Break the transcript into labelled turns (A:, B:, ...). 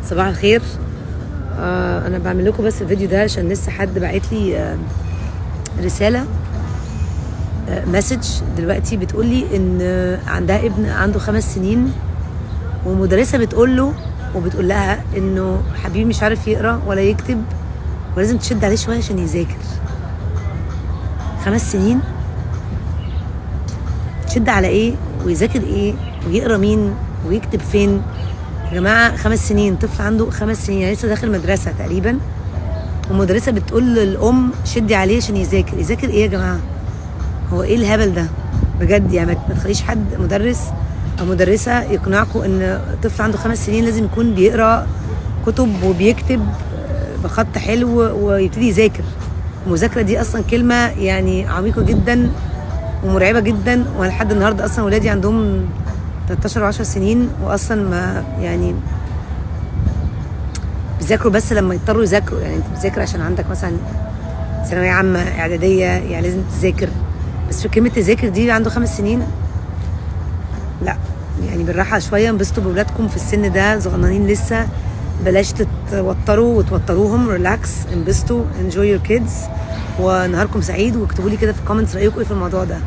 A: صباح الخير. انا بعمل لكم بس الفيديو ده عشان لسه حد بعت لي رساله مسج دلوقتي بتقول لي ان عندها ابن عنده 5 سنين، ومدرسه بتقول له وبتقول لها انه حبيبي مش عارف يقرا ولا يكتب ولازم تشد عليه شويه عشان يذاكر. 5 سنين تشد على ايه ويذاكر ايه ويقرا مين ويكتب فين يا جماعه؟ 5 سنين، طفل عنده 5 سنين يعني لسه داخل مدرسه تقريبا، ومدرسه بتقول للام شدي عليه عشان يذاكر. يذاكر ايه يا جماعه؟ هو ايه الهبل ده بجد؟ يعني ما تخليش حد مدرس او مدرسه يقنعكم ان طفل عنده 5 سنين لازم يكون بيقرا كتب وبيكتب بخط حلو ويبتدي يذاكر. المذاكره دي اصلا كلمه يعني عميقه جدا ومرعبه جدا، وانا لحد النهارده اصلا ولادي عندهم 13 و10 سنين واصلا ما يعني بيذاكروا بس لما يضطروا يذاكروا. يعني انت بتذاكر عشان عندك مثلا ثانويه عامه اعداديه يعني لازم تذاكر، بس في كلمه تذاكر دي عنده 5 سنين؟ لا يعني بالراحه شويه، انبسطوا باولادكم في السن ده، صغننين لسه، بلاش تتوتروا وتوتروهم، ريلاكس، انبسطوا، انجوي يور كيدز، ونهاركم سعيد. واكتبوا لي كده في الكومنتس رايكم ايه في الموضوع ده.